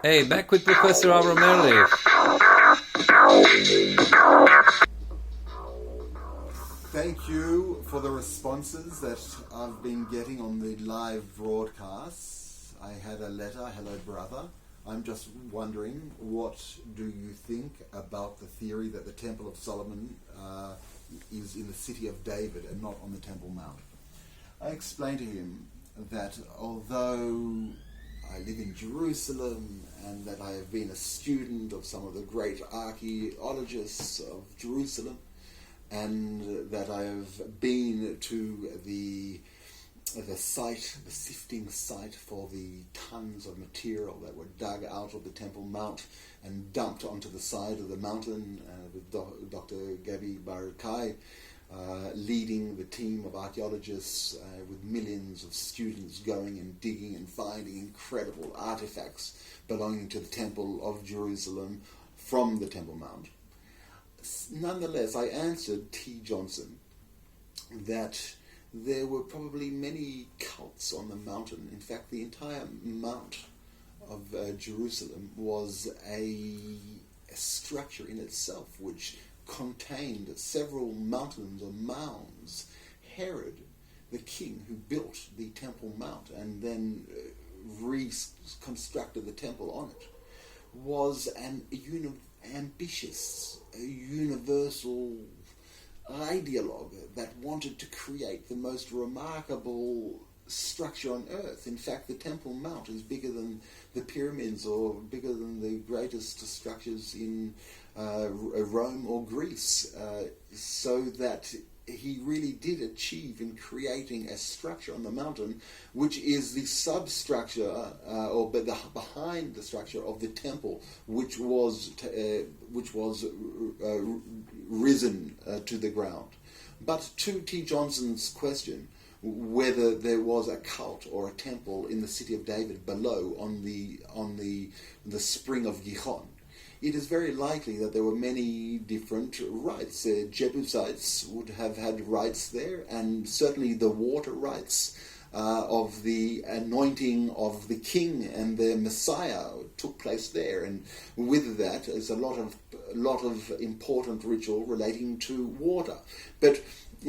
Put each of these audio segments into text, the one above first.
Hey, back with Professor Avram Ehrlich. Thank you for the responses that I've been getting on the live broadcasts. I had a letter, hello brother. I'm just wondering, what do you think about the theory that the Temple of Solomon is in the city of David and not on the Temple Mount? I explained to him that although I live in Jerusalem and that I have been a student of some of the great archaeologists of Jerusalem, and that I have been to the site, the sifting site for the tons of material that were dug out of the Temple Mount and dumped onto the side of the mountain, with Dr. Gabi Barakai leading the team of archaeologists with millions of students going and digging and finding incredible artifacts belonging to the Temple of Jerusalem from the Temple Mount. Nonetheless, I answered T. Johnson that there were probably many cults on the mountain. In fact, the entire Mount of Jerusalem was a structure in itself which contained several mountains or mounds. Herod, the king who built the Temple Mount and then reconstructed the temple on it, was an ambitious, universal ideologue that wanted to create the most remarkable structure on earth. In fact, the Temple Mount is bigger than the pyramids or bigger than the greatest structures in Rome or Greece, so that he really did achieve in creating a structure on the mountain which is the substructure behind the structure of the temple, which was risen to the ground. But to T. Johnson's question, whether there was a cult or a temple in the city of David below on the spring of Gihon, it is very likely that there were many different rites. Jebusites would have had rites there, and certainly the water rites of the anointing of the king and the Messiah took place there. And with that is a lot of important ritual relating to water. But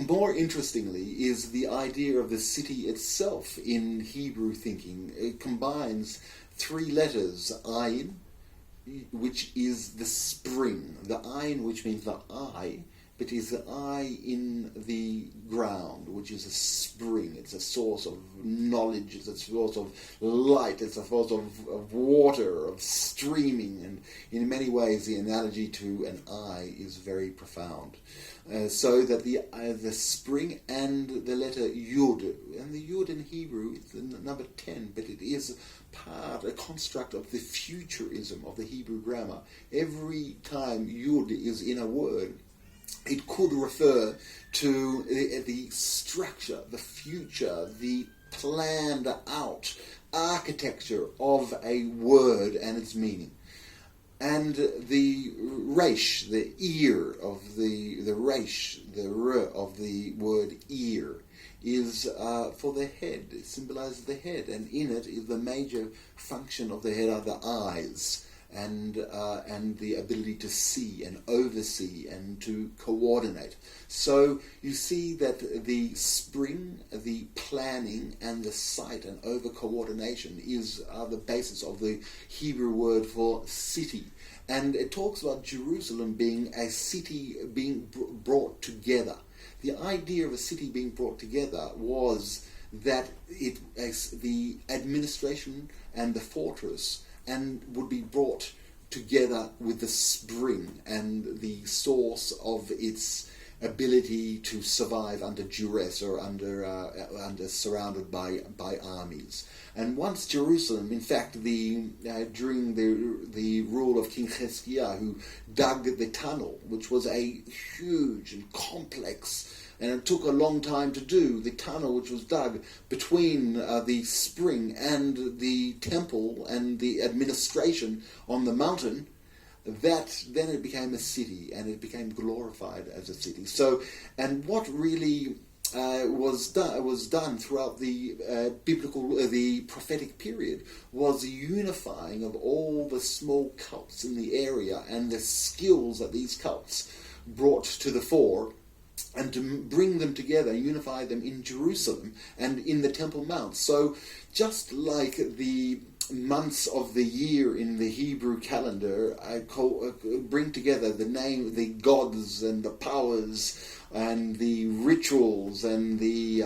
more interestingly is the idea of the city itself in Hebrew thinking. It combines three letters, Ayin, which is the spring, the Ayin, which means the eye, but is the eye in the ground, which is a spring. It's a source of knowledge, it's a source of light, it's a source of water, of streaming, and in many ways the analogy to an eye is very profound. So that the spring and the letter Yud, and the Yud in Hebrew is the number 10, but it is a construct of the futurism of the Hebrew grammar. Every time Yud is in a word, it could refer to the structure, the future, the planned out architecture of a word and its meaning. And the resh, the ear of the resh, the r of the word ear, is for the head. It symbolizes the head, and in it is the major function of the head are the eyes, and the ability to see and oversee and to coordinate. So you see that the spring, the planning, and the sight and over-coordination are the basis of the Hebrew word for city. And it talks about Jerusalem being a city being brought together. The idea of a city being brought together was that the administration and the fortress would be brought together with the spring and the source of its ability to survive under duress or under surrounded by armies. And once Jerusalem, in fact, during the rule of King Hezekiah, who dug the tunnel, which was a huge and complex, and it took a long time to do, the tunnel which was dug between the spring and the temple and the administration on the mountain, that then it became a city, and it became glorified as a city. So, and what really was done throughout the the prophetic period, was the unifying of all the small cults in the area and the skills that these cults brought to the fore, and to bring them together, unify them in Jerusalem and in the Temple Mount. So just like the months of the year in the Hebrew calendar bring together the gods and the powers and the rituals and the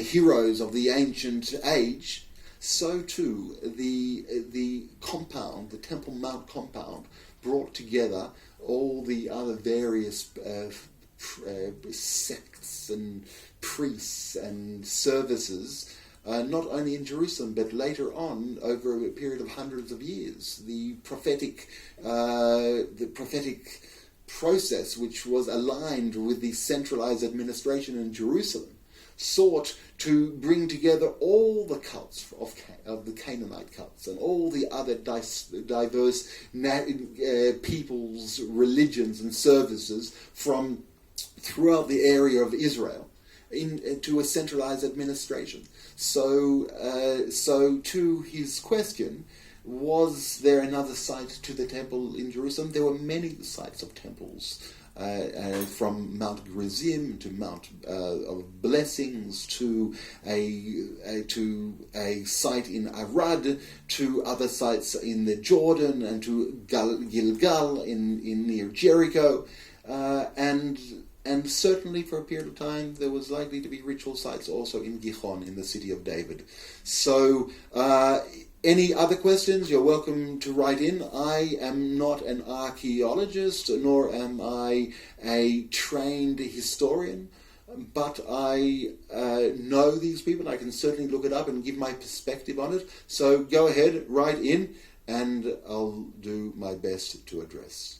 heroes of the ancient age, so too the Temple Mount compound brought together all the other various sects and priests and services, not only in Jerusalem but later on over a period of hundreds of years. The prophetic process, which was aligned with the centralized administration in Jerusalem, sought to bring together all the cults of the Canaanite cults and all the other diverse peoples, religions and services from throughout the area of Israel into a centralized administration. So to his question, was there another site to the temple in Jerusalem? There were many sites of temples, from Mount Gerizim to Mount of Blessings to a site in Arad, to other sites in the Jordan, and to Gilgal in near Jericho, and certainly for a period of time there was likely to be ritual sites also in Gihon, in the city of David. So any other questions, you're welcome to write in. I am not an archaeologist, nor am I a trained historian, but I know these people. I can certainly look it up and give my perspective on it. So go ahead, write in, and I'll do my best to address.